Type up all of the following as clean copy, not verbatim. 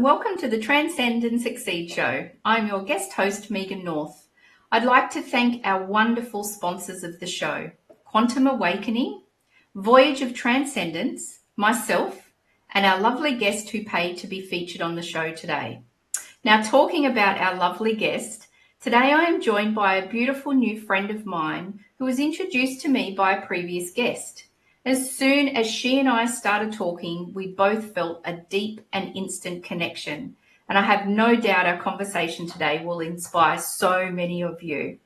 and welcome to the Transcend and Succeed show. I'm your guest host, Megan North. I'd like to thank our wonderful sponsors of the show, Quantum Awakening, Voyage of Transcendence, myself, and our lovely guest who paid to be featured on the show today. Now, talking about our lovely guest, today I am joined by a beautiful new friend of mine who was introduced to me by a previous guest. As soon as she and I started talking, we both felt a deep and instant connection. And I have no doubt our conversation today will inspire so many of you.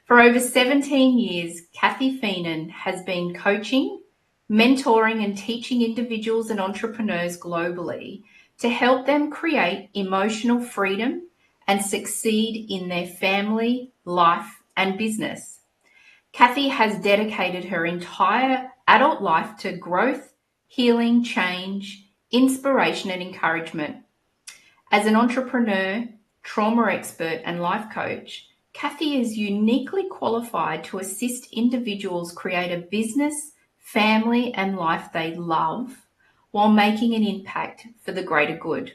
For over 17 years, Cathy Feenan has been coaching, mentoring and teaching individuals and entrepreneurs globally to help them create emotional freedom and succeed in their family, life and business. Cathy has dedicated her entire adult life to growth, healing, change, inspiration and encouragement. As an entrepreneur, trauma expert and life coach, Cathy is uniquely qualified to assist individuals create a business, family and life they love while making an impact for the greater good.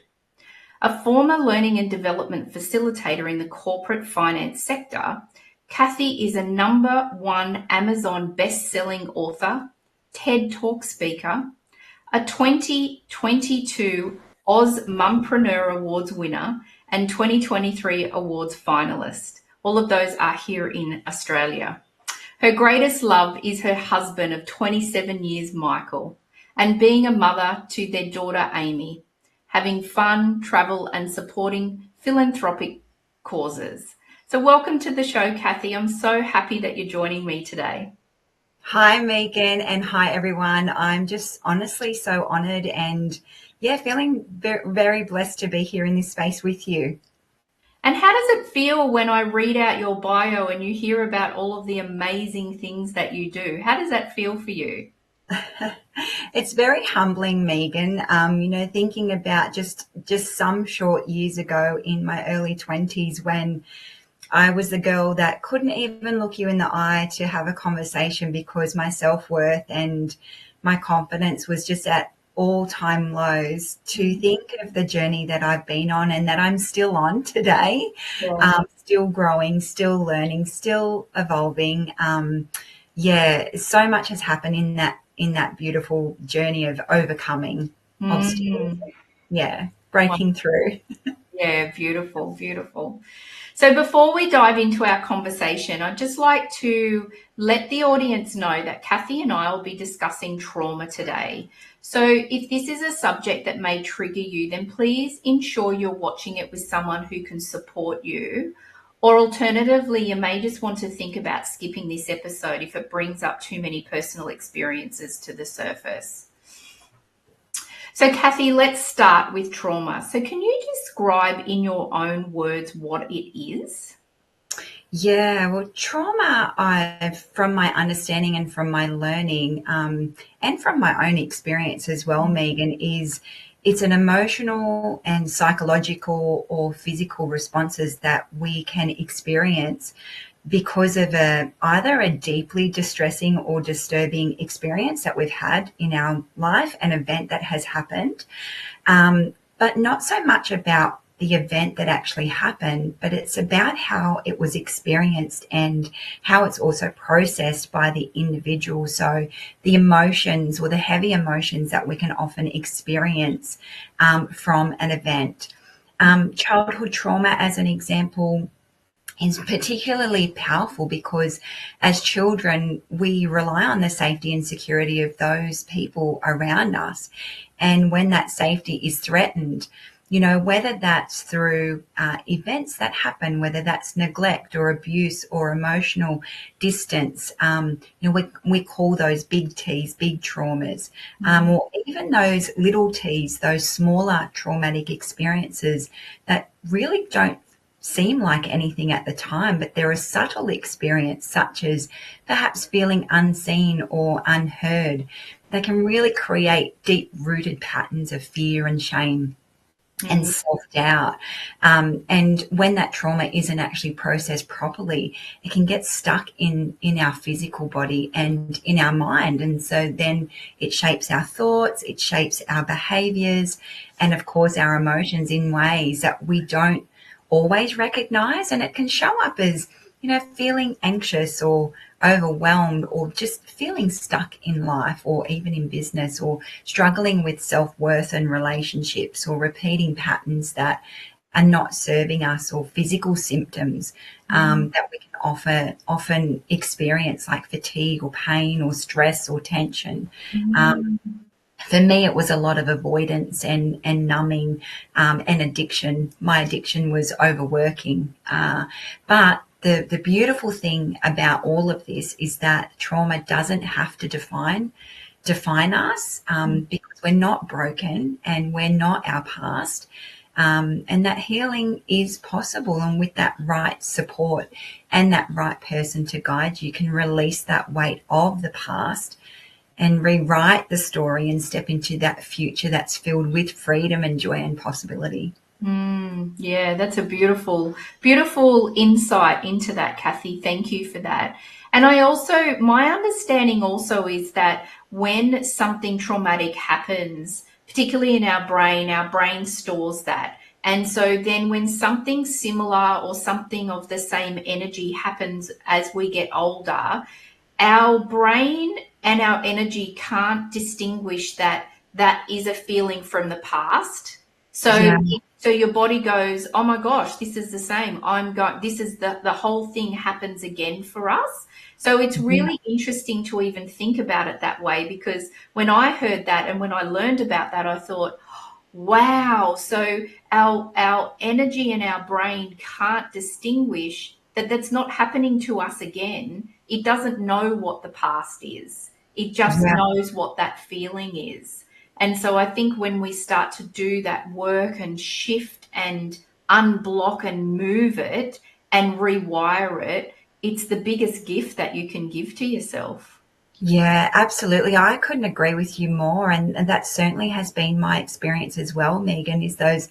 A former learning and development facilitator in the corporate finance sector, Cathy is a #1 Amazon best-selling author, TED Talk speaker, a 2022 Oz Mumpreneur Awards winner, and 2023 awards finalist. All of those are here in Australia. Her greatest love is her husband of 27 years, Michael, and being a mother to their daughter, Aimee, having fun, travel, and supporting philanthropic causes. So welcome to the show, Cathy. I'm so happy that you're joining me today. Hi, Megan, and hi, everyone. I'm just honestly so honoured and, feeling very blessed to be here in this space with you. And how does it feel when I read out your bio and you hear about all of the amazing things that you do? How does that feel for you? It's very humbling, Megan. Thinking about just some short years ago in my early 20s when I was the girl that couldn't even look you in the eye to have a conversation because my self-worth and my confidence was just at all-time lows, to think of the journey that I've been on and that I'm still on today, still growing, still learning, still evolving. So much has happened in that beautiful journey of overcoming obstacles. Breaking through. Yeah, beautiful, beautiful. So before we dive into our conversation, I'd just like to let the audience know that Cathy and I will be discussing trauma today. So if this is a subject that may trigger you, then please ensure you're watching it with someone who can support you. Or alternatively, you may just want to think about skipping this episode if it brings up too many personal experiences to the surface. So, Cathy, let's start with trauma. So can you describe in your own words what it is? Yeah, well, trauma, from my understanding and from my learning and from my own experience as well, Megan, it's an emotional and psychological or physical responses that we can experience because of either a deeply distressing or disturbing experience that we've had in our life, an event that has happened, but not so much about the event that actually happened, but it's about how it was experienced and how it's also processed by the individual. So the emotions or the heavy emotions that we can often experience from an event. Childhood trauma, as an example, is particularly powerful because as children, we rely on the safety and security of those people around us. And when that safety is threatened, whether that's through events that happen, whether that's neglect or abuse or emotional distance, we call those big T's, big traumas, or even those little T's, those smaller traumatic experiences that really don't seem like anything at the time, but they're a subtle experience, such as perhaps feeling unseen or unheard. They can really create deep-rooted patterns of fear and shame. and self-doubt. And when that trauma isn't actually processed properly, it can get stuck in our physical body and in our mind. And so then it shapes our thoughts, it shapes our behaviors, and of course our emotions in ways that we don't always recognize. And it can show up as, feeling anxious or overwhelmed, or just feeling stuck in life or even in business, or struggling with self-worth and relationships, or repeating patterns that are not serving us, or physical symptoms that we can often experience, like fatigue or pain or stress or tension. For me, it was a lot of avoidance and numbing, and addiction. My addiction was overworking. But the beautiful thing about all of this is that trauma doesn't have to define us, because we're not broken and we're not our past. And that healing is possible. And with that right support and that right person to guide you, can release that weight of the past and rewrite the story and step into that future that's filled with freedom and joy and possibility. Yeah, that's a beautiful, beautiful insight into that, Cathy. Thank you for that. And my understanding also is that when something traumatic happens, particularly in our brain stores that. And so then when something similar or something of the same energy happens as we get older, our brain and our energy can't distinguish that is a feeling from the past. So your body goes, oh my gosh, this is the same. This is the whole thing happens again for us. So it's really interesting to even think about it that way, because when I heard that and when I learned about that, I thought, wow, so our energy and our brain can't distinguish that that's not happening to us again. It doesn't know what the past is. It just knows what that feeling is. And so I think when we start to do that work and shift and unblock and move it and rewire it, it's the biggest gift that you can give to yourself. Yeah, absolutely. I couldn't agree with you more. And that certainly has been my experience as well, Megan, is those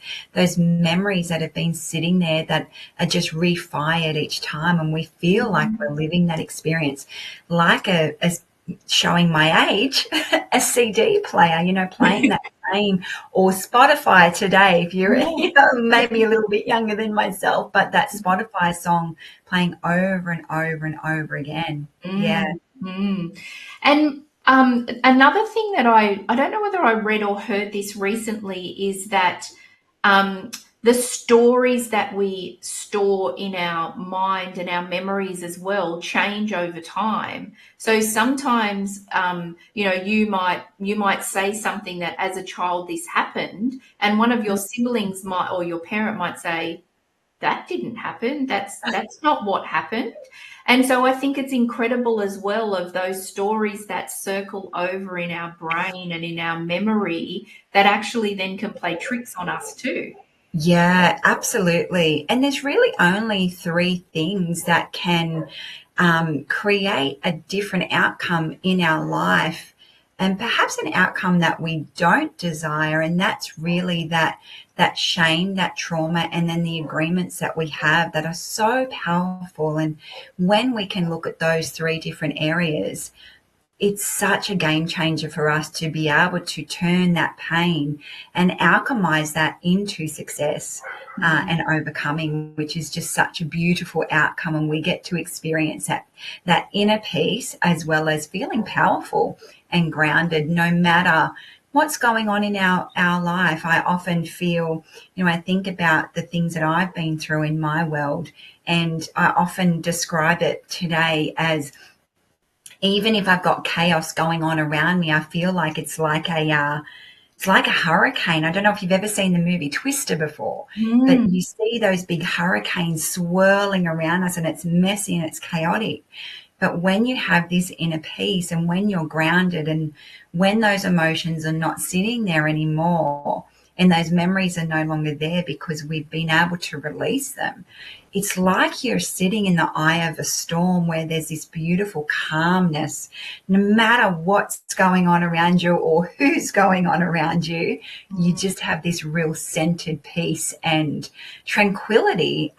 memories that have been sitting there that are just refired each time. And we feel like we're living that experience like a showing my age, a CD player, playing that game, or Spotify today, if you're maybe a little bit younger than myself, but that Spotify song playing over and over and over again. And another thing that I don't know whether I read or heard this recently is that the stories that we store in our mind and our memories as well change over time. So sometimes, you might say something that as a child this happened, and one of your siblings or your parent might say, that didn't happen. That's not what happened. And so I think it's incredible as well of those stories that circle over in our brain and in our memory that actually then can play tricks on us too. Yeah, absolutely. And there's really only three things that can create a different outcome in our life, and perhaps an outcome that we don't desire. And that's really that shame, that trauma, and then the agreements that we have that are so powerful. And when we can look at those three different areas, it's such a game changer for us to be able to turn that pain and alchemize that into success and overcoming, which is just such a beautiful outcome. And we get to experience that inner peace, as well as feeling powerful and grounded no matter what's going on in our life. I often feel, I think about the things that I've been through in my world, and I often describe it today as, even if I've got chaos going on around me, I feel like it's like a hurricane. I don't know if you've ever seen the movie Twister before, but you see those big hurricanes swirling around us, and it's messy and it's chaotic. But when you have this inner peace, and when you're grounded, and when those emotions are not sitting there anymore, and those memories are no longer there because we've been able to release them. It's like you're sitting in the eye of a storm where there's this beautiful calmness. No matter what's going on around you or who's going on around you, you just have this real centered peace and tranquility,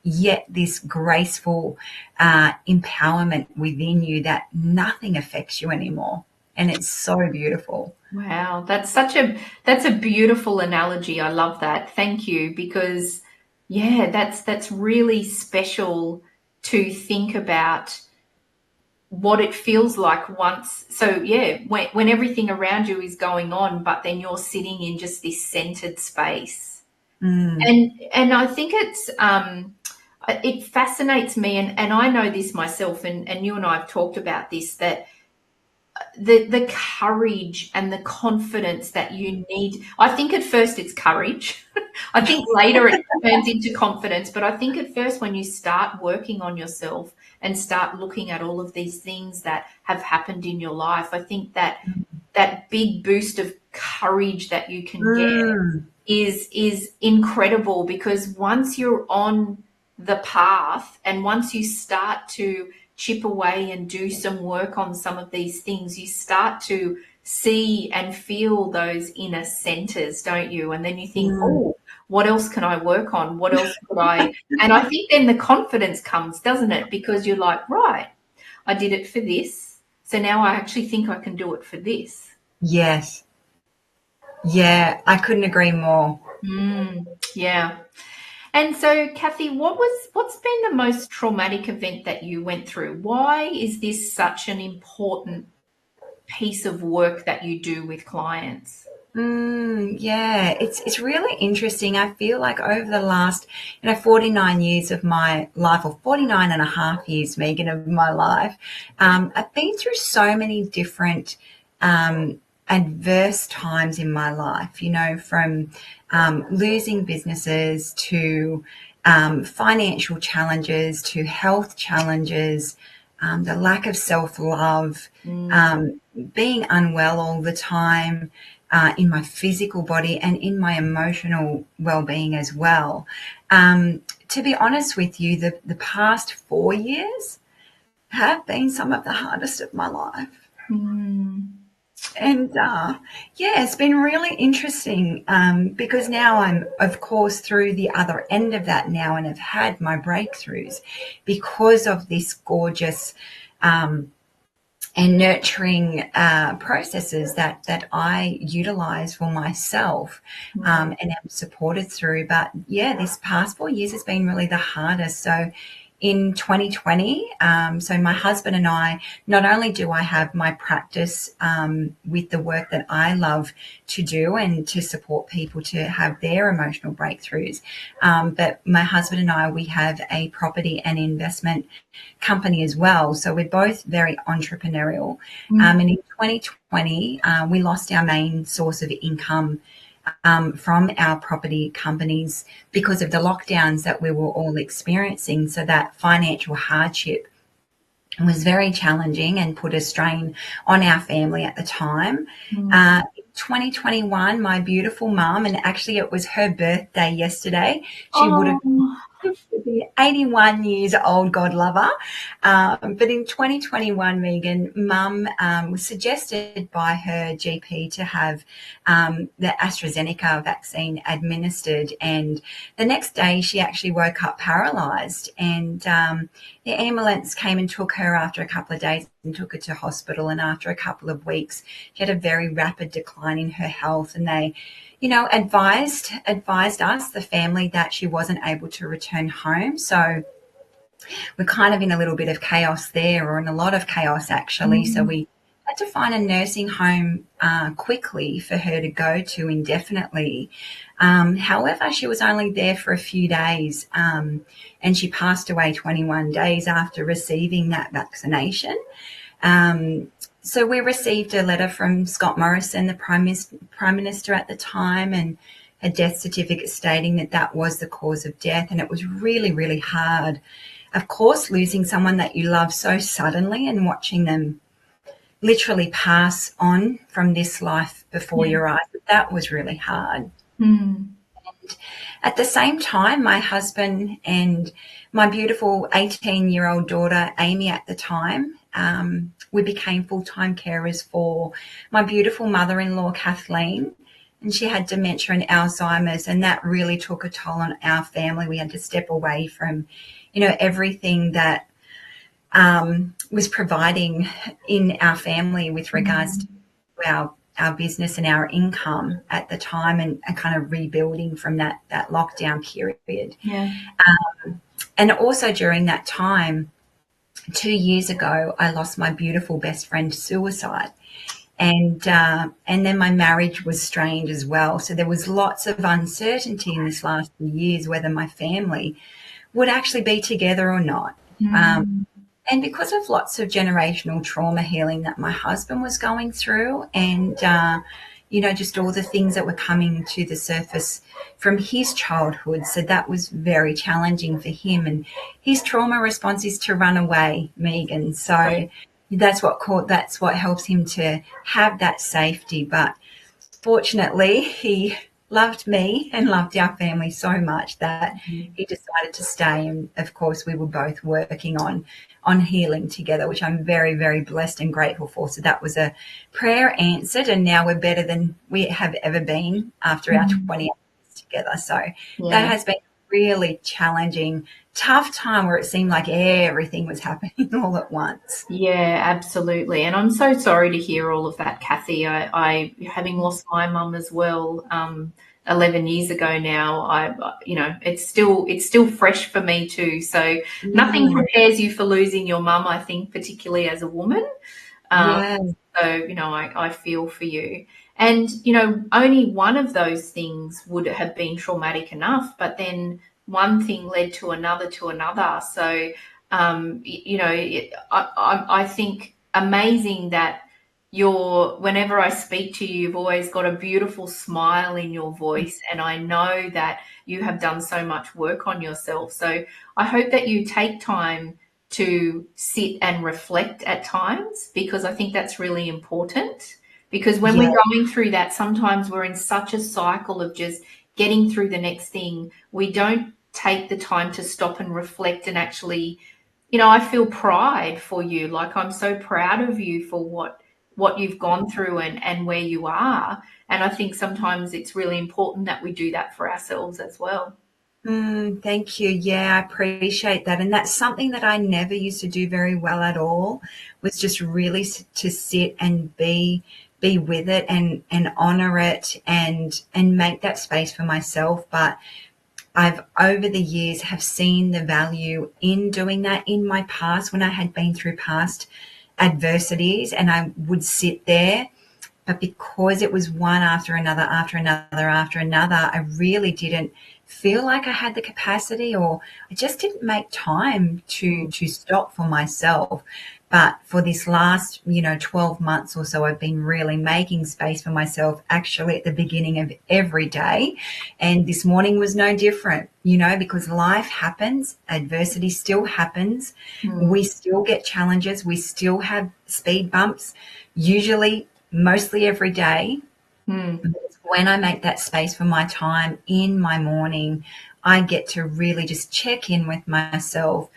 yet this graceful empowerment within you that nothing affects you anymore. And it's so beautiful. Wow, that's a beautiful analogy. I love that. Thank you, because yeah, that's really special to think about what it feels like once. So yeah, when everything around you is going on, but then you're sitting in just this centered space. And I think it fascinates me, and I know this myself, and you and I have talked about this, that the courage and the confidence that you need. I think at first it's courage. I think later it turns into confidence, but I think at first when you start working on yourself and start looking at all of these things that have happened in your life, I think that big boost of courage that you can get is incredible, because once you're on the path and once you start to chip away and do some work on some of these things, you start to see and feel those inner centers, don't you? And then you think, oh, what else can I work on? What else could I? And I think then the confidence comes, doesn't it? Because you're like, right, I did it for this, so now I actually think I can do it for this. Yes. Yeah, I couldn't agree more. Yeah. And so, Cathy, what's been the most traumatic event that you went through? Why is this such an important piece of work that you do with clients? Yeah, it's really interesting. I feel like over the last, 49 years of my life, or 49 and a half years, Megan, of my life, I've been through so many different adverse times in my life, from losing businesses to financial challenges to health challenges, the lack of self-love, being unwell all the time, in my physical body and in my emotional well-being as well. To be honest with you, the past 4 years have been some of the hardest of my life. And it's been really interesting, because now I'm, of course, through the other end of that now, and have had my breakthroughs because of this gorgeous and nurturing processes that I utilize for myself, and am supported through. But yeah, this past 4 years has been really the hardest. So in 2020, so my husband and I, not only do I have my practice with the work that I love to do and to support people to have their emotional breakthroughs, but my husband and I, we have a property and investment company as well. So we're both very entrepreneurial. And in 2020, we lost our main source of income from our property companies because of the lockdowns that we were all experiencing. So that financial hardship was very challenging and put a strain on our family at the time. 2021, my beautiful mum, and actually it was her birthday yesterday. She would have been 81 years old, God love her. But in 2021, Megan, mum was suggested by her GP to have the AstraZeneca vaccine administered. And the next day she actually woke up paralysed, and the ambulance came and took her after a couple of days and took her to hospital. And after a couple of weeks, she had a very rapid decline in her health. And they, advised us, the family, that she wasn't able to return home. So we're kind of in a little bit of chaos there, or in a lot of chaos actually. So we had to find a nursing home quickly for her to go to indefinitely. However, she was only there for a few days, and she passed away 21 days after receiving that vaccination. So we received a letter from Scott Morrison, the Prime Minister at the time, and a death certificate stating that that was the cause of death. And it was really, really hard, of course, losing someone that you love so suddenly and watching them literally pass on from this life before your eyes. That was really hard. Mm. At the same time, my husband and my beautiful 18-year-old daughter, Aimee, at the time, we became full-time carers for my beautiful mother-in-law, Kathleen, and she had dementia and Alzheimer's, and that really took a toll on our family. We had to step away from, everything that was providing in our family with regards to our business and our income at the time, and kind of rebuilding from that lockdown period. Yeah. And also during that time, 2 years ago, I lost my beautiful best friend to suicide. And then my marriage was strained as well. So there was lots of uncertainty in this last few years whether my family would actually be together or not. And because of lots of generational trauma healing that my husband was going through, and just all the things that were coming to the surface from his childhood, so that was very challenging for him. And his trauma response is to run away, Megan. So that's what helps him to have that safety. But fortunately, he loved me and loved our family so much that he decided to stay. And of course, we were both working on healing together, which I'm very, very blessed and grateful for. So that was a prayer answered, and now we're better than we have ever been after our 20 years together. So that has been really challenging, tough time where it seemed like everything was happening all at once. Yeah, absolutely. And I'm so sorry to hear all of that, Cathy. I having lost my mum as well, 11 years ago now, it's still fresh for me too. So nothing prepares you for losing your mum, I think, particularly as a woman. So, I feel for you. And, only one of those things would have been traumatic enough, but then one thing led to another to another. So, I think amazing that whenever I speak to you, you've always got a beautiful smile in your voice. And I know that you have done so much work on yourself. So I hope that you take time to sit and reflect at times, because I think that's really important. Because when we're going through that, sometimes we're in such a cycle of just getting through the next thing. We don't take the time to stop and reflect and actually, I feel pride for you. Like, I'm so proud of you for what you've gone through and where you are. And I think sometimes it's really important that we do that for ourselves as well. Thank you. Yeah, I appreciate that. And that's something that I never used to do very well at all, was just really to sit and be with it and honor it and make that space for myself. But I've over the years have seen the value in doing that in my past, when I had been through past adversities, and I would sit there. But because it was one after another, I really didn't feel like I had the capacity, or I just didn't make time to stop for myself. But for this last, 12 months or so, I've been really making space for myself, actually at the beginning of every day. And this morning was no different, because life happens, adversity still happens. We still get challenges. We still have speed bumps, usually, mostly every day. When I make that space for my time in my morning, I get to really just check in with myself,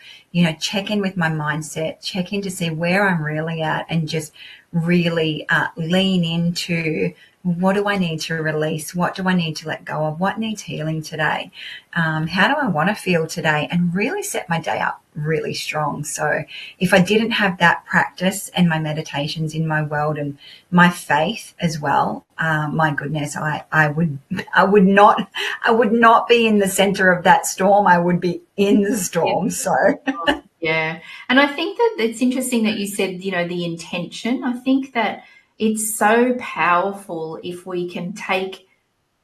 check in with my mindset, check in to see where I'm really at, and just really lean into, what do I need to release? What do I need to let go of? What needs healing today? How do I want to feel today? And really set my day up really strong. So if I didn't have that practice and my meditations in my world and my faith as well, my goodness, I would not be in the center of that storm. I would be in the storm. So yeah. And I think that it's interesting that you said, the intention. I think that it's so powerful if we can take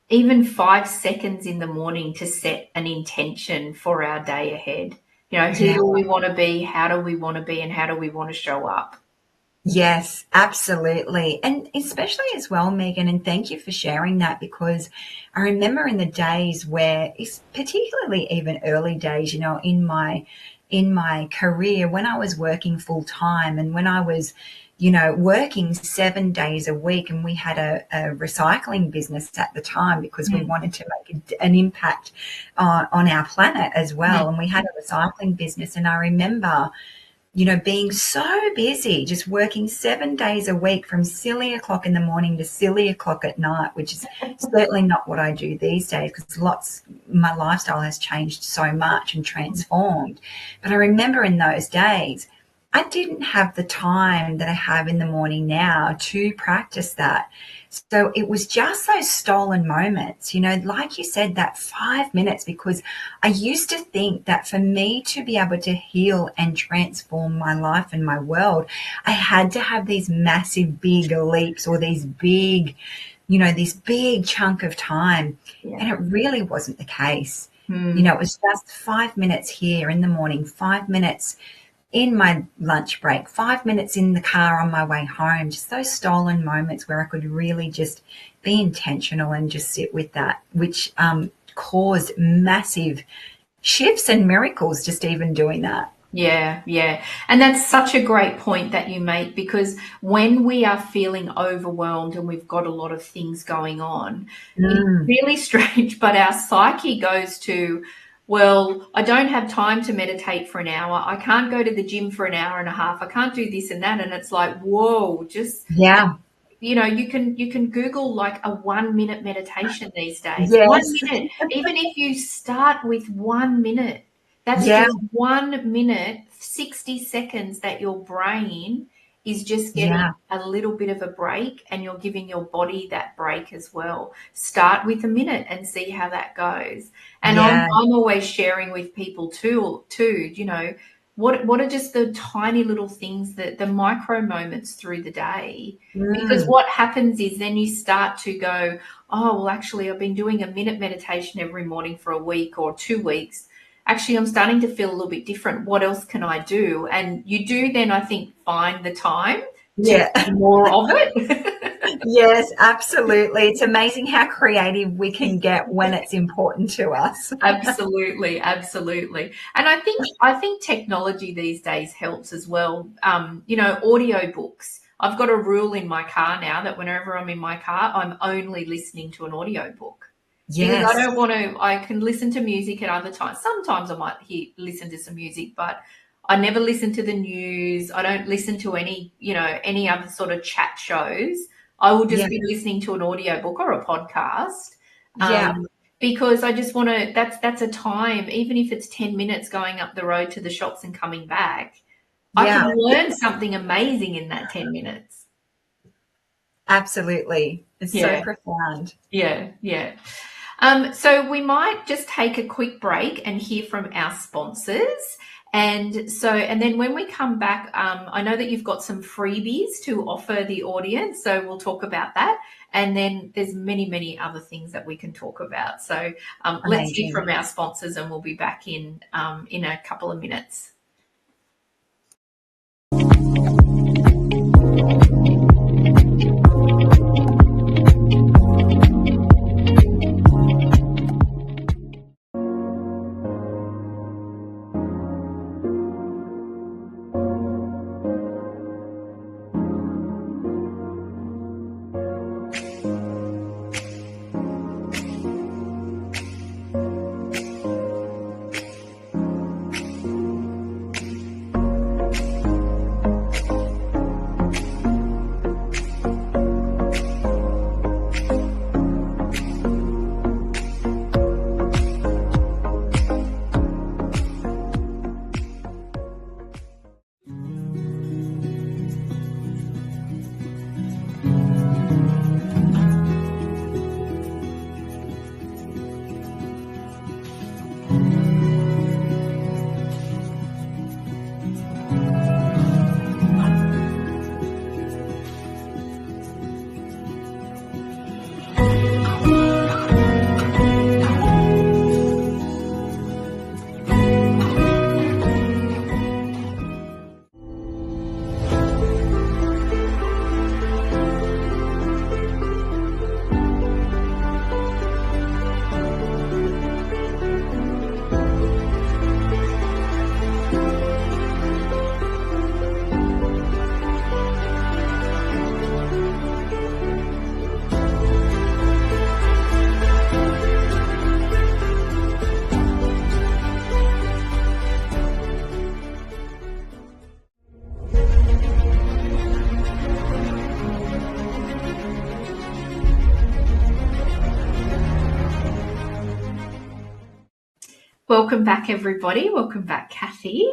even 5 seconds in the morning to set an intention for our day ahead. Who do we want to be? How do we want to be? And how do we want to show up? Yes, absolutely. And especially as well, Megan, and thank you for sharing that, because I remember in the days where, it's particularly even early days, in my career, when I was working full time, and when I was, working 7 days a week, and we had a recycling business at the time because we wanted to make an impact on our planet as well. And we had a recycling business, and I remember, being so busy, just working 7 days a week from silly o'clock in the morning to silly o'clock at night, which is certainly not what I do these days because my lifestyle has changed so much and transformed. But I remember in those days, I didn't have the time that I have in the morning now to practice that. So it was just those stolen moments, like you said, that 5 minutes, because I used to think that for me to be able to heal and transform my life and my world, I had to have these massive, big leaps or these big, this big chunk of time. Yeah. And it really wasn't the case. It was just 5 minutes here in the morning, 5 minutes in my lunch break, 5 minutes in the car on my way home, just those stolen moments where I could really just be intentional and just sit with that, which caused massive shifts and miracles just even doing that. Yeah. And that's such a great point that you make, because when we are feeling overwhelmed and we've got a lot of things going on, it's really strange, but our psyche goes to, well, I don't have time to meditate for an hour. I can't go to the gym for an hour and a half. I can't do this and that. And it's like, whoa, just, you can Google like a 1 minute meditation these days. Yes. 1 minute, even if you start with 1 minute, that's just 1 minute, 60 seconds that your brain is just getting a little bit of a break, and you're giving your body that break as well. Start with a minute and see how that goes. And I'm always sharing with people too, what are just the tiny little things, that the micro moments through the day? Because what happens is then you start to go, oh, well, actually, I've been doing a minute meditation every morning for a week or 2 weeks. Actually, I'm starting to feel a little bit different. What else can I do? And you do then, I think, find the time to do more of it. Yes, absolutely. It's amazing how creative we can get when it's important to us. Absolutely. And I think technology these days helps as well. Audio books. I've got a rule in my car now that whenever I'm in my car, I'm only listening to an audio book. Yes. Because I don't want to, I can listen to music at other times. Sometimes I might listen to some music, but I never listen to the news. I don't listen to any other sort of chat shows. I will just be listening to an audiobook or a podcast. Because I just want to, that's a time, even if it's 10 minutes going up the road to the shops and coming back, I can learn something amazing in that 10 minutes. Absolutely. It's so profound. Yeah. So we might just take a quick break and hear from our sponsors. And then when we come back, I know that you've got some freebies to offer the audience, so we'll talk about that. And then there's many, many other things that we can talk about. So let's hear from our sponsors, and we'll be back in a couple of minutes. Welcome back, everybody. Welcome back, Cathy.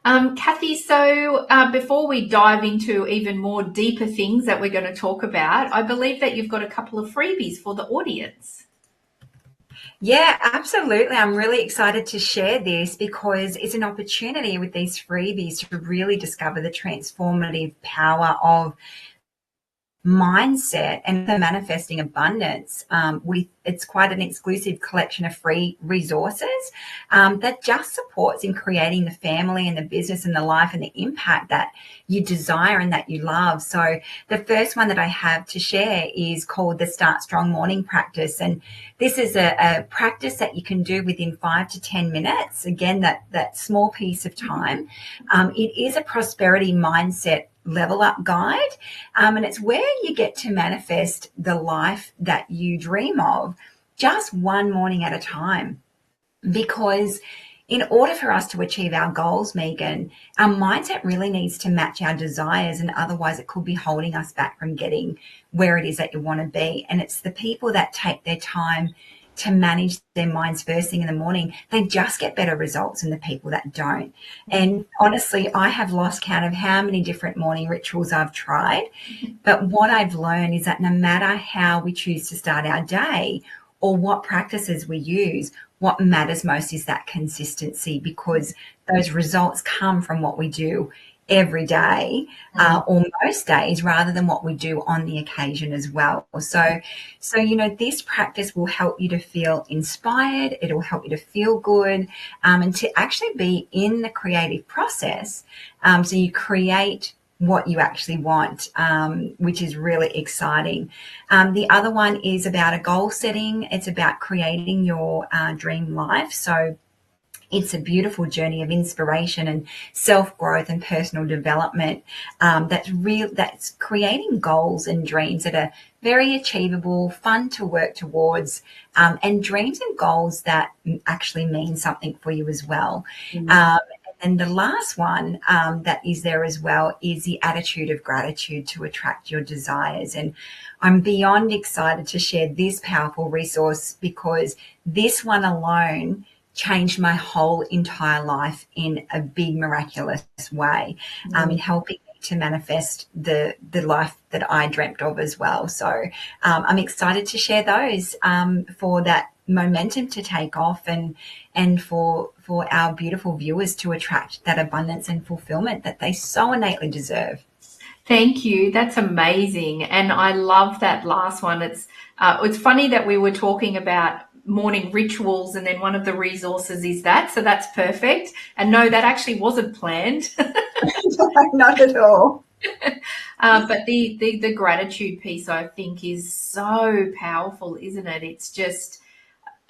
Cathy, so before we dive into even more deeper things that we're going to talk about, I believe that you've got a couple of freebies for the audience. Yeah, absolutely. I'm really excited to share this because it's an opportunity with these freebies to really discover the transformative power of mindset and the manifesting abundance. It's quite an exclusive collection of free resources that just supports in creating the family and the business and the life and the impact that you desire and that you love. So the first one that I have to share is called the Start Strong Morning Practice, and this is a practice that you can do within 5 to 10 minutes. Again, that small piece of time. It is a prosperity mindset level up guide, and it's where you get to manifest the life that you dream of just one morning at a time. Because in order for us to achieve our goals, Megan, our mindset really needs to match our desires, and otherwise it could be holding us back from getting where it is that you want to be. And it's the people that take their time to manage their minds first thing in the morning, they just get better results than the people that don't. And honestly, I have lost count of how many different morning rituals I've tried. But what I've learned is that no matter how we choose to start our day or what practices we use, what matters most is that consistency, because those results come from what we do every day or most days rather than what we do on the occasion as well. So, this practice will help you to feel inspired. It'll help you to feel good and to actually be in the creative process. So you create what you actually want, which is really exciting. The other one is about a goal setting. It's about creating your dream life. So it's a beautiful journey of inspiration and self-growth and personal development that's creating goals and dreams that are very achievable, fun to work towards, and dreams and goals that actually mean something for you as well. And the last one that is there as well is the attitude of gratitude to attract your desires. And I'm beyond excited to share this powerful resource because this one alone changed my whole entire life in a big miraculous way, in helping me to manifest the life that I dreamt of as well. So I'm excited to share those for that momentum to take off and for our beautiful viewers to attract that abundance and fulfillment that they so innately deserve. Thank you. That's amazing. And I love that last one. It's funny that we were talking about morning rituals and then one of the resources is that. So that's perfect. And no, that actually wasn't planned. Not at all. But the gratitude piece, I think, is so powerful, isn't it? It's just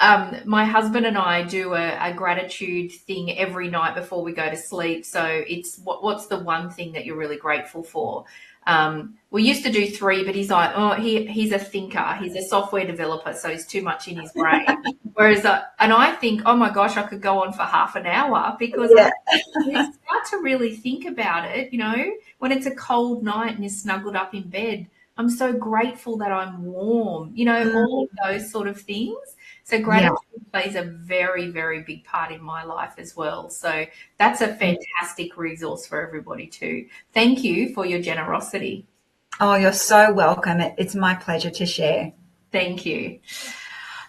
my husband and I do a gratitude thing every night before we go to sleep. So it's what's the one thing that you're really grateful for? We used to do 3, but he's like, oh, he's a thinker. He's a software developer, so he's too much in his brain. Whereas, and I think, oh my gosh, I could go on for half an hour because you start to really think about it. When it's a cold night and you're snuggled up in bed, I'm so grateful that I'm warm. All of those sort of things. So gratitude plays a very, very big part in my life as well. So that's a fantastic resource for everybody too. Thank you for your generosity. Oh, you're so welcome. It's my pleasure to share. Thank you.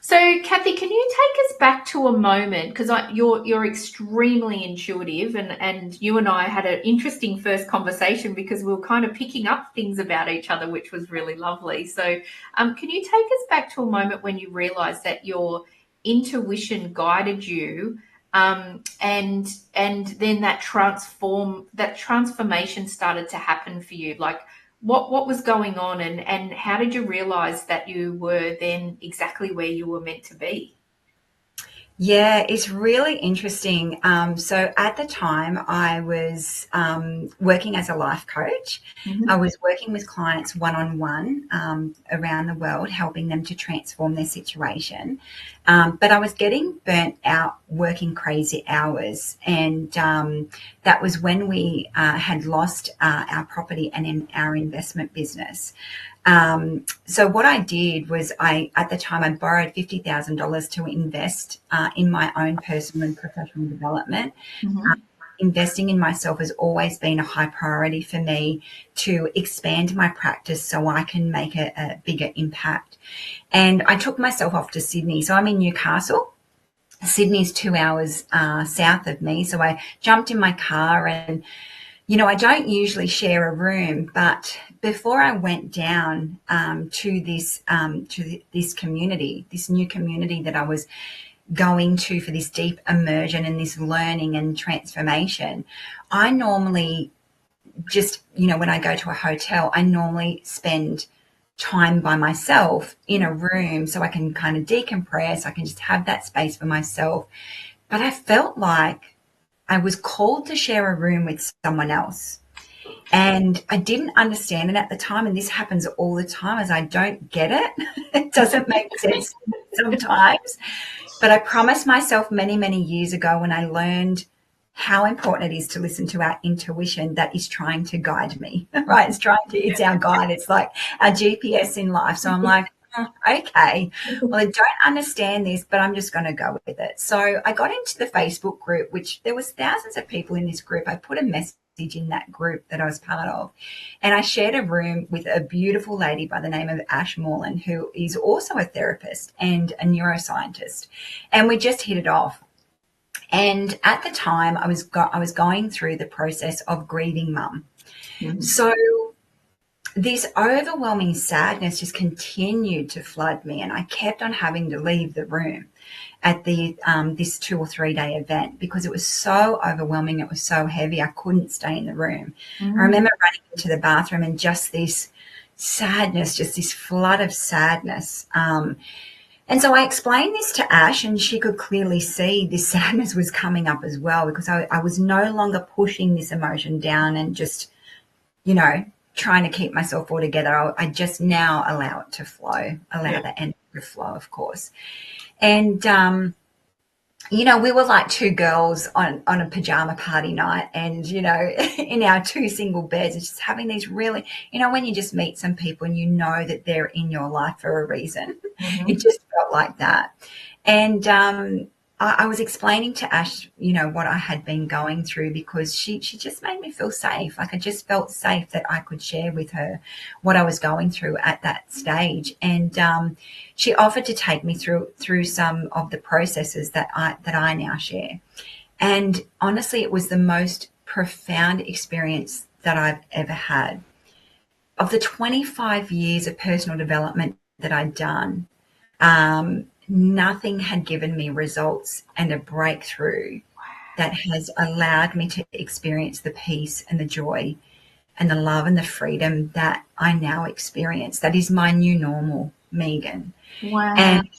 So, Cathy, can you take us back to a moment, because you're extremely intuitive, and you and I had an interesting first conversation because we were kind of picking up things about each other, which was really lovely. So, can you take us back to a moment when you realised that your intuition guided you, and then that transformation started to happen for you? Like, what was going on and how did you realize that you were then exactly where you were meant to be? Yeah, it's really interesting. So at the time, I was working as a life coach. I was working with clients one-on-one around the world, helping them to transform their situation. But I was getting burnt out working crazy hours. And that was when we had lost our property and in our investment business. So what I did was at the time, I borrowed $50,000 to invest in my own personal and professional development. Mm-hmm. Investing in myself has always been a high priority for me to expand my practice so I can make a bigger impact. And I took myself off to Sydney. So I'm in Newcastle. Sydney's 2 hours south of me. So I jumped in my car and, I don't usually share a room, but before I went down to this community, this new community that I was going to for this deep immersion and this learning and transformation, I normally just, when I go to a hotel, I normally spend time by myself in a room so I can kind of decompress. I can just have that space for myself. But I felt like I was called to share a room with someone else. And I didn't understand it at the time. And this happens all the time, as I don't get it. It doesn't make sense sometimes. But I promised myself many, many years ago when I learned how important it is to listen to our intuition that is trying to guide me, right? It's our guide. It's like our GPS in life. So I'm like, okay, well, I don't understand this, but I'm just going to go with it. So I got into the Facebook group, which there was thousands of people in this group. I put a message in that group that I was part of, and I shared a room with a beautiful lady by the name of Ash Moreland, who is also a therapist and a neuroscientist, and we just hit it off. And at the time, I was going through the process of grieving mum. Mm-hmm. So this overwhelming sadness just continued to flood me, and I kept on having to leave the room at the this 2 or 3 day event because it was so overwhelming. It was so heavy. I couldn't stay in the room. Mm-hmm. I remember running into the bathroom and just this sadness, just this flood of sadness. And so I explained this to Ash, and she could clearly see this sadness was coming up as well, because I was no longer pushing this emotion down and just, trying to keep myself all together. I just now allow it to flow, the energy to flow, of course. And, we were like two girls on a pajama party night, and, in our two single beds, and just having these really, when you just meet some people and you know that they're in your life for a reason, mm-hmm. It just felt like that. And I was explaining to Ash, what I had been going through, because she just made me feel safe. Like I just felt safe that I could share with her what I was going through at that stage. And she offered to take me through some of the processes that I now share. And honestly, it was the most profound experience that I've ever had. Of the 25 years of personal development that I'd done, nothing had given me results and a breakthrough that has allowed me to experience the peace and the joy and the love and the freedom that I now experience. That is my new normal, Megan. Wow. And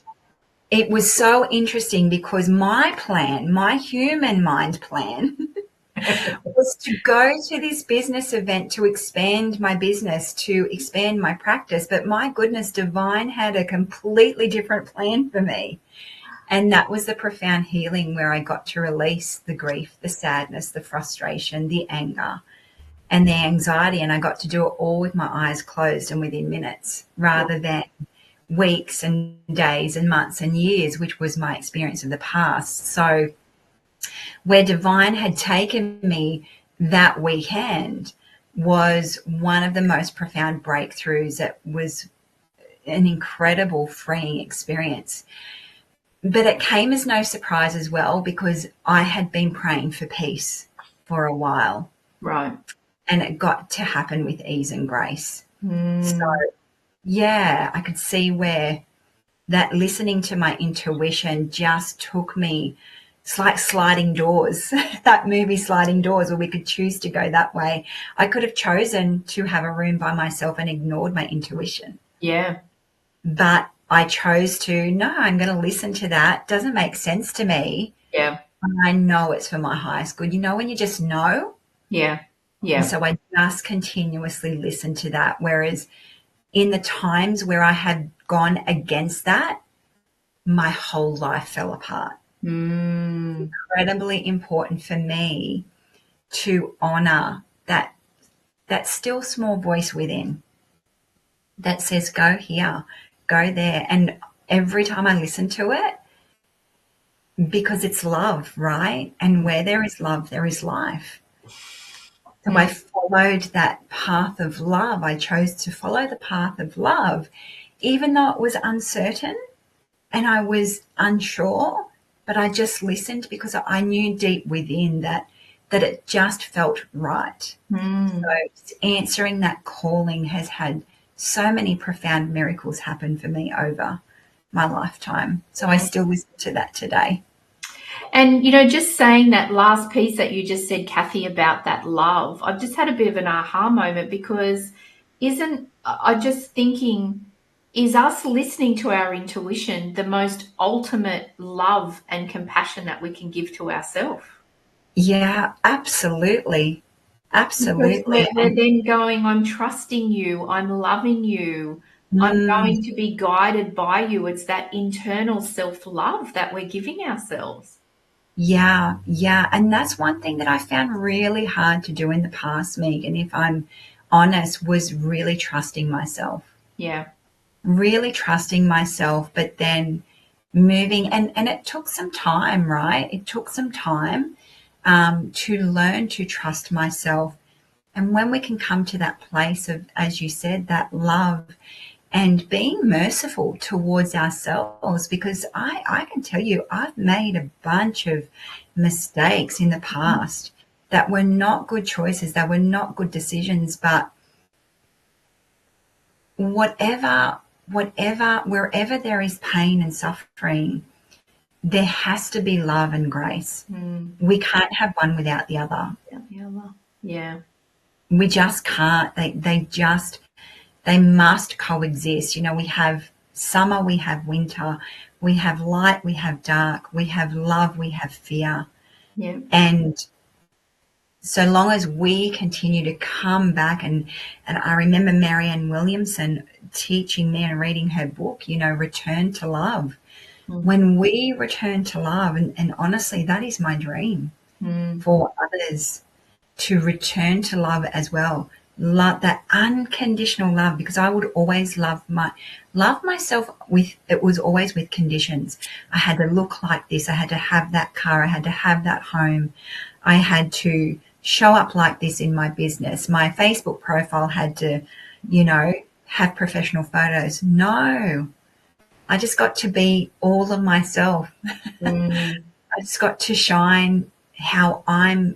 it was so interesting because my plan, my human mind plan, was to go to this business event to expand my business, to expand my practice. But my goodness, Divine had a completely different plan for me. And that was the profound healing where I got to release the grief, the sadness, the frustration, the anger, and the anxiety. And I got to do it all with my eyes closed and within minutes, rather than weeks and days and months and years, which was my experience of the past. So where Divine had taken me that weekend was one of the most profound breakthroughs. That was an incredible freeing experience. But it came as no surprise as well, because I had been praying for peace for a while. Right. And it got to happen with ease and grace. Mm. So, yeah, I could see where that listening to my intuition just took me. It's like Sliding Doors, that movie Sliding Doors, where we could choose to go that way. I could have chosen to have a room by myself and ignored my intuition. Yeah. But I chose to, no, I'm going to listen to that. Doesn't make sense to me. Yeah. And I know it's for my highest good. When you just know? Yeah. Yeah. And so I just continuously listened to that. Whereas in the times where I had gone against that, my whole life fell apart. Mm. Incredibly important for me to honor that still small voice within. that says, go here, go there. And every time I listen to it, because it's love, right? And where there is love, there is life. So I followed that path of love. I chose to follow the path of love, even though it was uncertain and I was unsure, but I just listened because I knew deep within that it just felt right. So answering that calling has had so many profound miracles happen for me over my lifetime. So I still listen to that today. And, just saying that last piece that you just said, Cathy, about that love, I've just had a bit of an aha moment, because I just thinking, is us listening to our intuition the most ultimate love and compassion that we can give to ourselves? Yeah, absolutely. Because Absolutely. we're then going, I'm trusting you, I'm loving you, I'm going to be guided by you. It's that internal self-love that we're giving ourselves. Yeah, yeah. And that's one thing that I found really hard to do in the past, Megan, if I'm honest, was really trusting myself. Yeah. Really trusting myself, but then moving, and it took some time, right? It took some time to learn to trust myself. And when we can come to that place of, as you said, that love and being merciful towards ourselves, because I can tell you, I've made a bunch of mistakes in the past that were not good choices, that were not good decisions, but wherever there is pain and suffering, there has to be love and grace. We can't have one without the other. Yeah. We just can't. They must coexist. We have summer, we have winter, we have light, we have dark, we have love, we have fear. Yeah. And so long as we continue to come back, and I remember Marianne Williamson teaching me and reading her book, Return to Love. When we return to love, and honestly, that is my dream for others, to return to love as well. Love, that unconditional love, because I would always love myself it was always with conditions. I had to look like this. I had to have that car. I had to have that home. I had to show up like this in my business. My Facebook profile had to, have professional photos. No, I just got to be all of myself. I just got to shine how I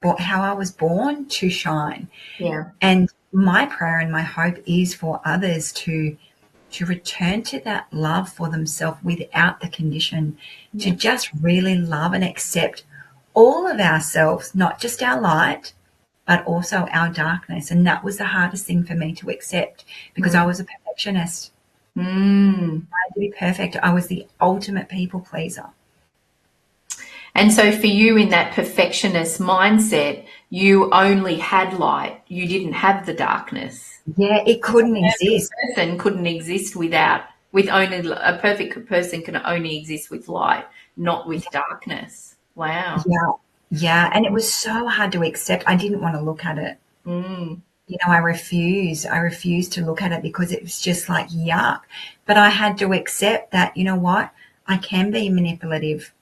was born to shine. Yeah. And my prayer and my hope is for others to return to that love for themselves without the condition, to just really love and accept all of ourselves, not just our light, but also our darkness. And that was the hardest thing for me to accept, because I was a perfectionist. I had to be perfect. I was the ultimate people pleaser. And so for you, in that perfectionist mindset, you only had light. You didn't have the darkness. Yeah, it couldn't exist. A person couldn't exist with only a perfect person can only exist with light, not with darkness. Wow. Yeah. And it was so hard to accept. I didn't want to look at it. I refused to look at it, because it was just like yuck. But I had to accept that, what? I can be manipulative.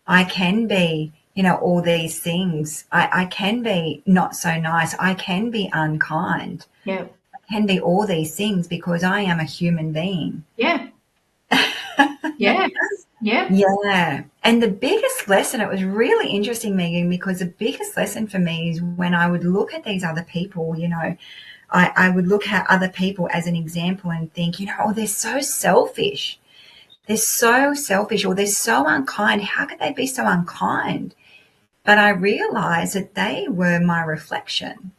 I can be, all these things. I can be not so nice. I can be unkind. Yeah. I can be all these things because I am a human being. Yeah. Yeah. Yeah. Yeah. And the biggest lesson, it was really interesting, Megan, because the biggest lesson for me is when I would look at these other people, I would look at other people as an example and think, they're so selfish. They're so selfish, or they're so unkind. How could they be so unkind? But I realized that they were my reflection.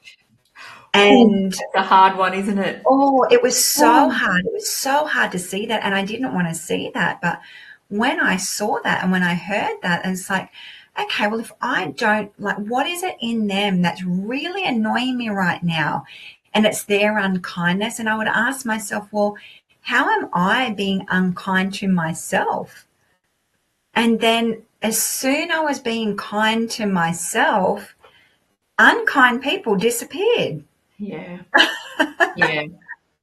And it's a hard one, isn't it? Oh, it was so hard. It was so hard to see that. And I didn't want to see that. But when I saw that and when I heard that, it's like, okay, well, if I don't, like, what is it in them that's really annoying me right now? And it's their unkindness. And I would ask myself, well, how am I being unkind to myself? And then as soon as I was being kind to myself, unkind people disappeared. Yeah. Yeah.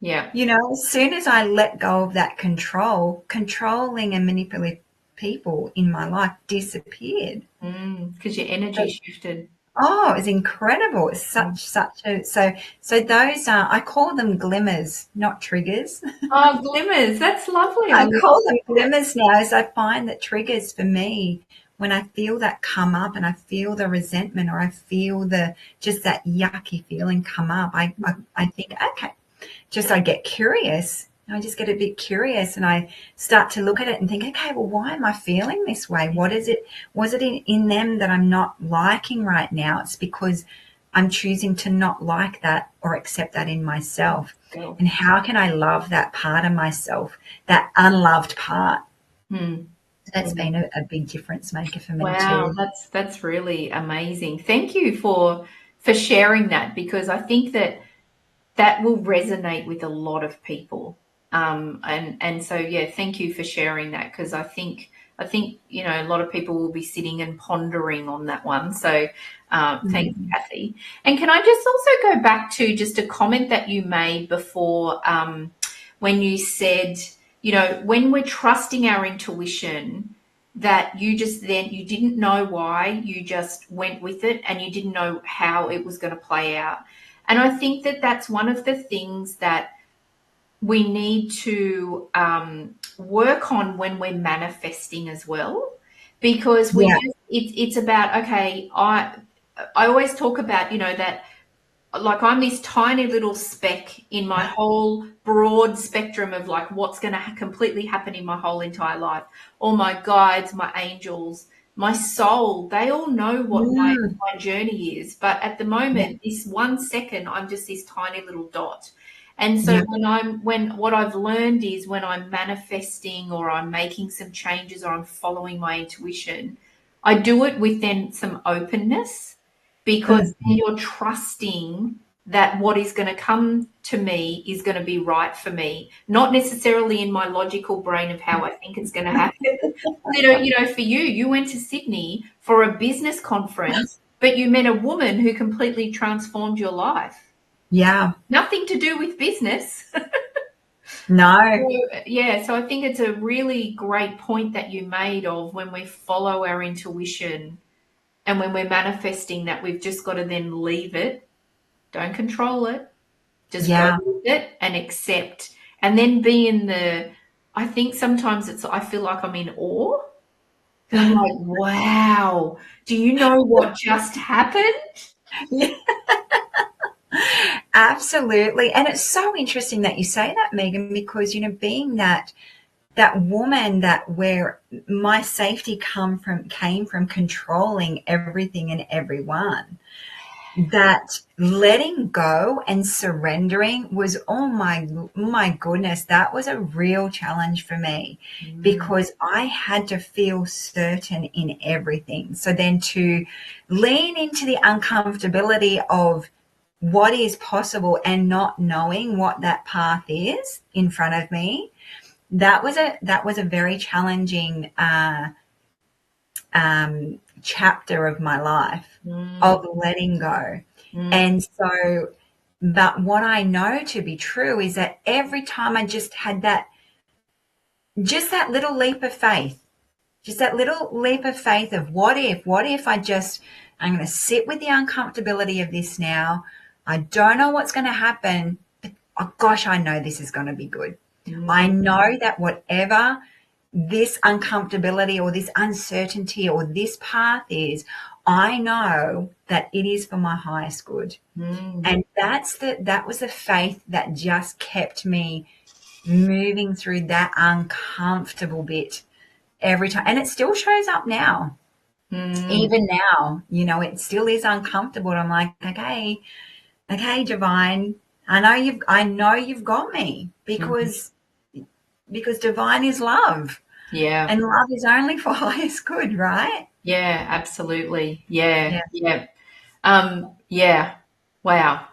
Yeah. As soon as I let go of that controlling and manipulative people in my life disappeared. Because your energy shifted. Oh, it was incredible. It's such a so those are, I call them glimmers, not triggers. Oh, glimmers. That's lovely. I I love call them it. glimmers now, as I find that triggers for me, when I feel that come up and I feel the resentment, or I feel just that yucky feeling come up, I think, okay, I get curious. I just get a bit curious, and I start to look at it and think, okay, well, why am I feeling this way? What is it? Was it in them that I'm not liking right now? It's because I'm choosing to not like that or accept that in myself. Cool. And how can I love that part of myself, that unloved part? That's been a big difference maker for me Wow, too. that's really amazing. Thank you for sharing that, because I think that will resonate with a lot of people. And so, yeah, thank you for sharing that, because I think a lot of people will be sitting and pondering on that one. So thanks, Cathy. And can I just also go back to just a comment that you made before, when you said, when we're trusting our intuition, that you didn't know why, you just went with it, and you didn't know how it was going to play out. And I think that's one of the things that we need to work on when we're manifesting as well, because it's about, okay, I always talk about, that, like, I'm this tiny little speck in my whole broad spectrum of, like, what's going to completely happen in my whole entire life. All my guides, my angels, my soul, they all know what my journey is. But at the moment, this 1 second, I'm just this tiny little dot. And so what I've learned is, when I'm manifesting, or I'm making some changes, or I'm following my intuition, I do it with then some openness, because you're trusting that what is going to come to me is going to be right for me, not necessarily in my logical brain of how I think it's going to happen. For you went to Sydney for a business conference, but you met a woman who completely transformed your life. Yeah. Nothing to do with business. No. So I think it's a really great point that you made, of when we follow our intuition, and when we're manifesting, that we've just got to then leave it. Don't control it. Just go with it and accept. And then be in I think sometimes I feel like I'm in awe. And I'm like, wow, do you know what just happened? Yeah. Absolutely. And it's so interesting that you say that, Megan, because, being that woman, that where my safety came from controlling everything and everyone, that letting go and surrendering was, oh my goodness, that was a real challenge for me, because I had to feel certain in everything. So then to lean into the uncomfortability of what is possible and not knowing what that path is in front of me, that was a very challenging chapter of my life, of letting go. And so, but what I know to be true is that every time I just had that little leap of faith, of what if I'm going to sit with the uncomfortability of this now. I don't know what's going to happen, but oh gosh, I know this is going to be good. I know that whatever this uncomfortability or this uncertainty or this path is, I know that it is for my highest good. And that was the faith that just kept me moving through that uncomfortable bit every time. And it still shows up now. Even now, it still is uncomfortable. I'm like, okay, divine, I know you've got me, because divine is love. Yeah. And love is only for highest good, right? Yeah, absolutely. Yeah. Yeah. Wow.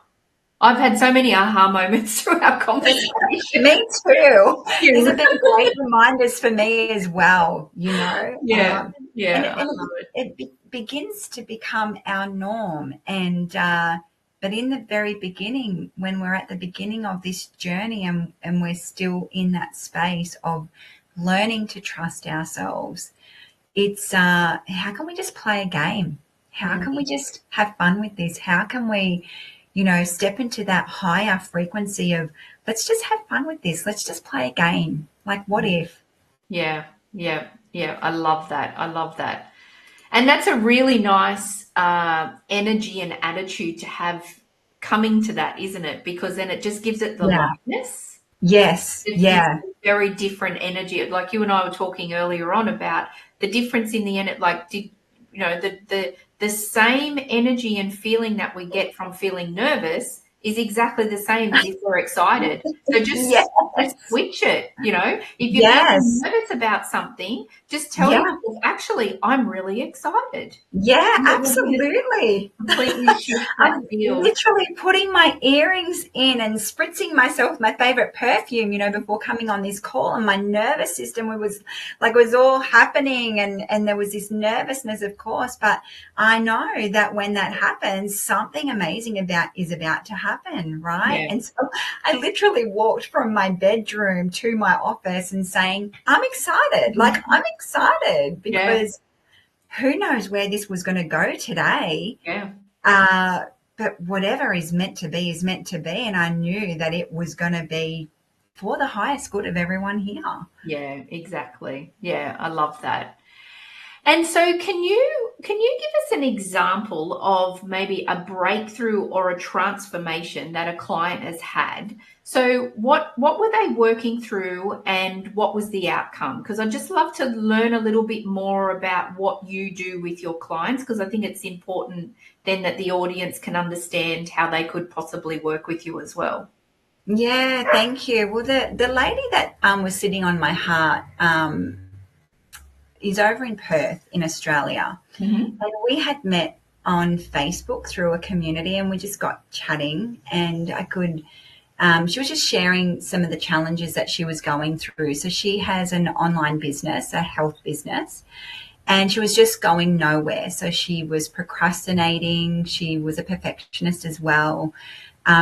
I've had so many aha moments through our conversation. Me too. These have been great reminders for me as well, Yeah. And it begins to become our norm. And But in the very beginning, when we're at the beginning of this journey and we're still in that space of learning to trust ourselves, it's how can we just play a game? How can we just have fun with this? How can we, step into that higher frequency of let's just have fun with this. Let's just play a game. Like, what if? Yeah. I love that. And that's a really nice energy and attitude to have coming to that, isn't it? Because then it just gives it the Yeah. lightness. Yes. It's Yeah. a very different energy. Like you and I were talking earlier on about the difference in the energy. Like, the same energy and feeling that we get from feeling nervous is exactly the same as if we're excited. So Yes. just switch it. If you're feeling Yes. nervous about something, just tell Yeah. yourself, actually, I'm really excited. Yeah, And it will just absolutely. completely shift that I'm feel. literally putting my earrings in and spritzing myself with my favorite perfume, before coming on this call, and my nervous system was all happening, and there was this nervousness, of course, but I know that when that happens, something amazing is about to happen, right? Yeah. And so I literally walked from my bedroom to my office and saying, I'm excited. Like, I'm excited because who knows where this was going to go today. Yeah. But whatever is meant to be is meant to be. And I knew that it was going to be for the highest good of everyone here. Yeah, exactly. Yeah, I love that. And so can you give us an example of maybe a breakthrough or a transformation that a client has had? So what were they working through and what was the outcome? Because I'd just love to learn a little bit more about what you do with your clients, because I think it's important then that the audience can understand how they could possibly work with you as well. Yeah, thank you. Well, the lady that was sitting on my heart is over in Perth in Australia. Mm-hmm. And we had met on Facebook through a community, and we just got chatting, and I could she was just sharing some of the challenges that she was going through. So she has an online business, a health business, and she was just going nowhere. So she was procrastinating. She was a perfectionist as well.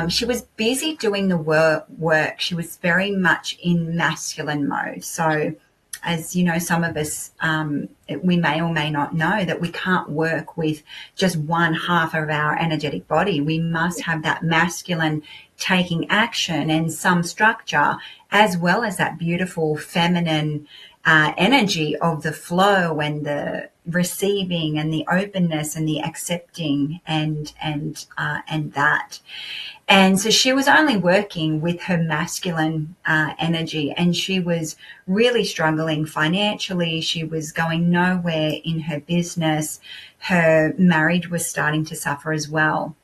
She was busy doing the work. She was very much in masculine mode. So as you know, some of us, we may or may not know that we can't work with just one half of our energetic body. We must have that masculine taking action and some structure, as well as that beautiful feminine energy of the flow and the receiving and the openness and the accepting and that. And so she was only working with her masculine energy, and she was really struggling financially. She was going nowhere in her business. Her marriage was starting to suffer as well.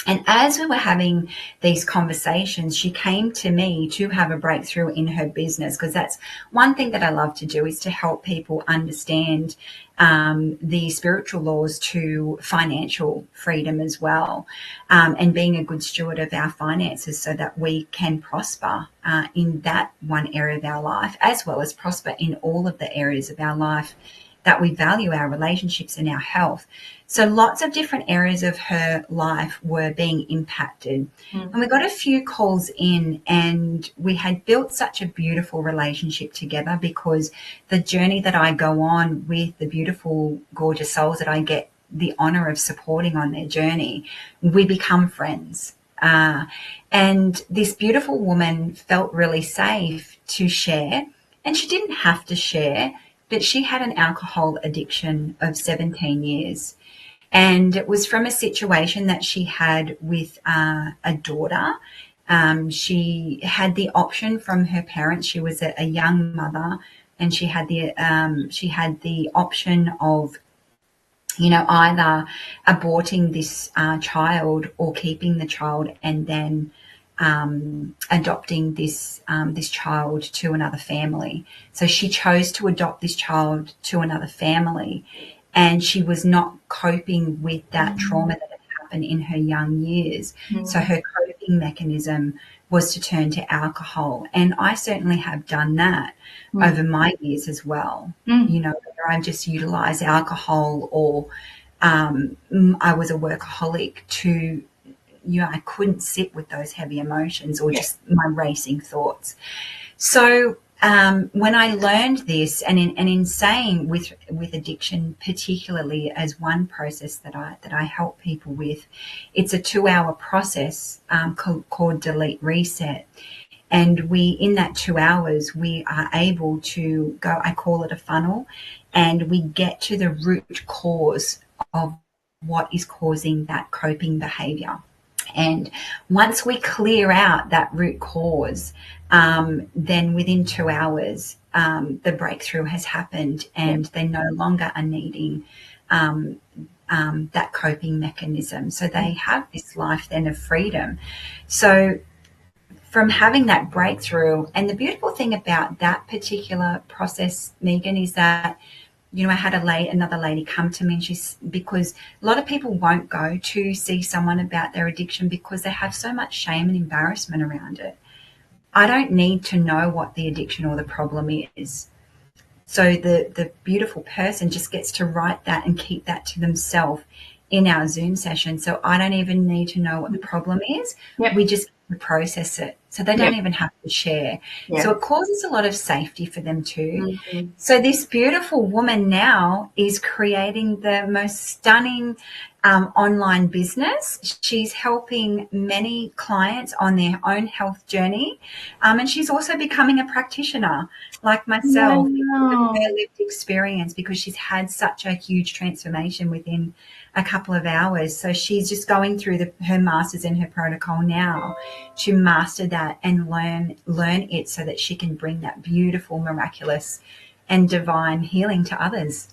And as we were having these conversations, she came to me to have a breakthrough in her business, because that's one thing that I love to do, is to help people understand the spiritual laws to financial freedom as well, and being a good steward of our finances so that we can prosper in that one area of our life, as well as prosper in all of the areas of our life that we value, our relationships and our health. So lots of different areas of her life were being impacted. And we got a few calls in, and we had built such a beautiful relationship together, because the journey that I go on with the beautiful, gorgeous souls that I get the honor of supporting on their journey, we become friends. And this beautiful woman felt really safe to share, and she didn't have to share, but she had an alcohol addiction of 17 years. And it was from a situation that she had with a daughter. She had the option from her parents. She was a young mother, and she had the option of, either aborting this child or keeping the child and then adopting this child to another family. So she chose to adopt this child to another family, and she was not coping with that trauma that had happened in her young years. So her coping mechanism was to turn to alcohol, and I certainly have done that over my years as well. Whether I just utilize alcohol or I was a workaholic to I couldn't sit with those heavy emotions or just my racing thoughts. So when I learned this, and in saying with addiction, particularly as one process that I help people with, it's a 2-hour process called Delete Reset. And in that 2 hours, we are able to go, I call it a funnel, and we get to the root cause of what is causing that coping behavior. And once we clear out that root cause, then within 2 hours, the breakthrough has happened, and they no longer are needing that coping mechanism. So they have this life then of freedom. So from having that breakthrough, and the beautiful thing about that particular process, Megan, is that, I had another lady come to me, and because a lot of people won't go to see someone about their addiction because they have so much shame and embarrassment around it. I don't need to know what the addiction or the problem is. So the beautiful person just gets to write that and keep that to themselves in our Zoom session. So I don't even need to know what the problem is. Yep. We just process it. So they don't even have to share. So it causes a lot of safety for them too. Mm-hmm. So this beautiful woman now is creating the most stunning online business. She's helping many clients on their own health journey. And she's also becoming a practitioner like myself because of her lived experience, because she's had such a huge transformation within a couple of hours. So she's just going through her masters and her protocol now to master that and learn it so that she can bring that beautiful, miraculous and divine healing to others.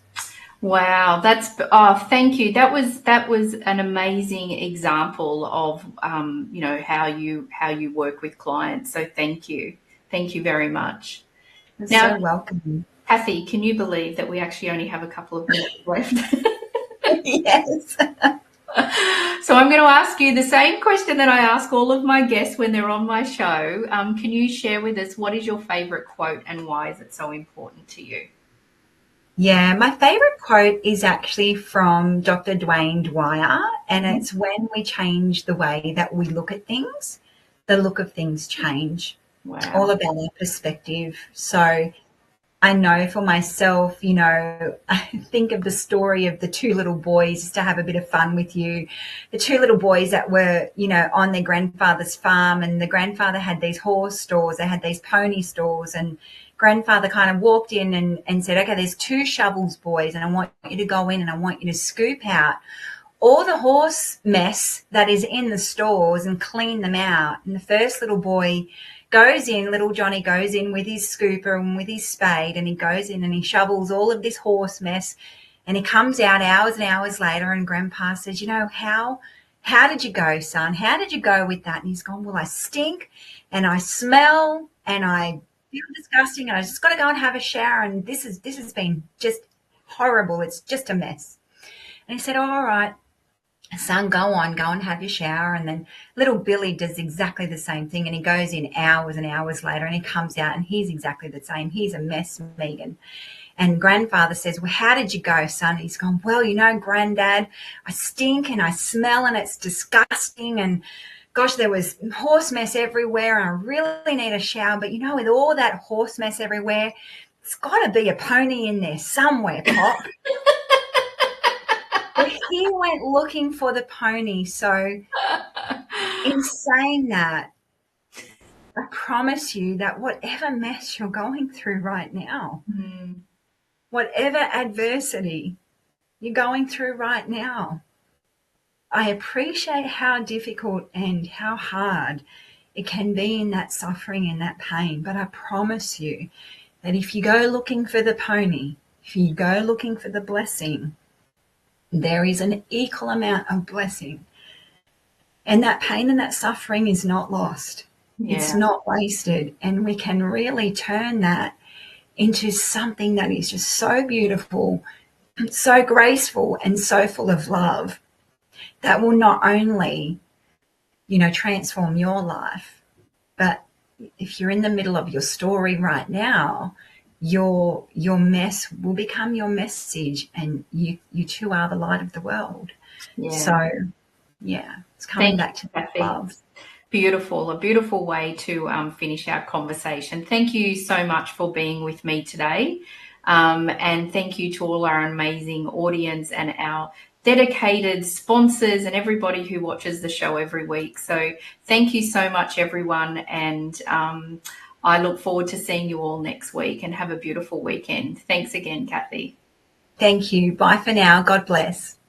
Wow, thank you. That was an amazing example of how you work with clients. So thank you very much. You're so welcome. Cathy, can you believe that we actually only have a couple of minutes left? Yes. So I'm going to ask you the same question that I ask all of my guests when they're on my show. Can you share with us what is your favorite quote and why is it so important to you? Yeah, my favorite quote is actually from Dr. Dwayne Dwyer, and it's when we change the way that we look at things, the look of things change. Wow. All about our perspective. So I know for myself, I think of the story of the two little boys, just to have a bit of fun with you. The two little boys that were, on their grandfather's farm, and the grandfather had these horse stalls, they had these pony stalls, and grandfather kind of walked in and said, okay, there's 2 shovels, boys, and I want you to go in and I want you to scoop out all the horse mess that is in the stalls and clean them out. And the first little boy goes in, little Johnny goes in with his scooper and with his spade, and he goes in and he shovels all of this horse mess, and he comes out hours and hours later, and Grandpa says, how did you go, son? How did you go with that? And he's gone, well, I stink and I smell and I feel disgusting and I just got to go and have a shower, and this has been just horrible. It's just a mess. And he said, all right, son, go and have your shower. And then little Billy does exactly the same thing, and he goes in hours and hours later, and he comes out and he's exactly the same. He's a mess, Megan. And grandfather says, well, how did you go, son? And he's gone, well, Granddad, I stink and I smell and it's disgusting, and gosh, there was horse mess everywhere and I really need a shower. But with all that horse mess everywhere, it's got to be a pony in there somewhere, Pop. But he went looking for the pony. So in saying that, I promise you that whatever mess you're going through right now, whatever adversity you're going through right now, I appreciate how difficult and how hard it can be in that suffering and that pain. But I promise you that if you go looking for the pony, if you go looking for the blessing, there is an equal amount of blessing. And that pain and that suffering is not lost. Yeah. It's not wasted. And we can really turn that into something that is just so beautiful, so graceful, and so full of love that will not only, transform your life, but if you're in the middle of your story right now, your mess will become your message, and you too are the light of the world. Yeah. So Yeah, it's coming back to Kathy. love. Beautiful, a beautiful way to finish our conversation. Thank you so much for being with me today. And thank you to all our amazing audience and our dedicated sponsors and everybody who watches the show every week. So thank you so much, everyone. And I look forward to seeing you all next week, and have a beautiful weekend. Thanks again, Kathy. Thank you. Bye for now. God bless.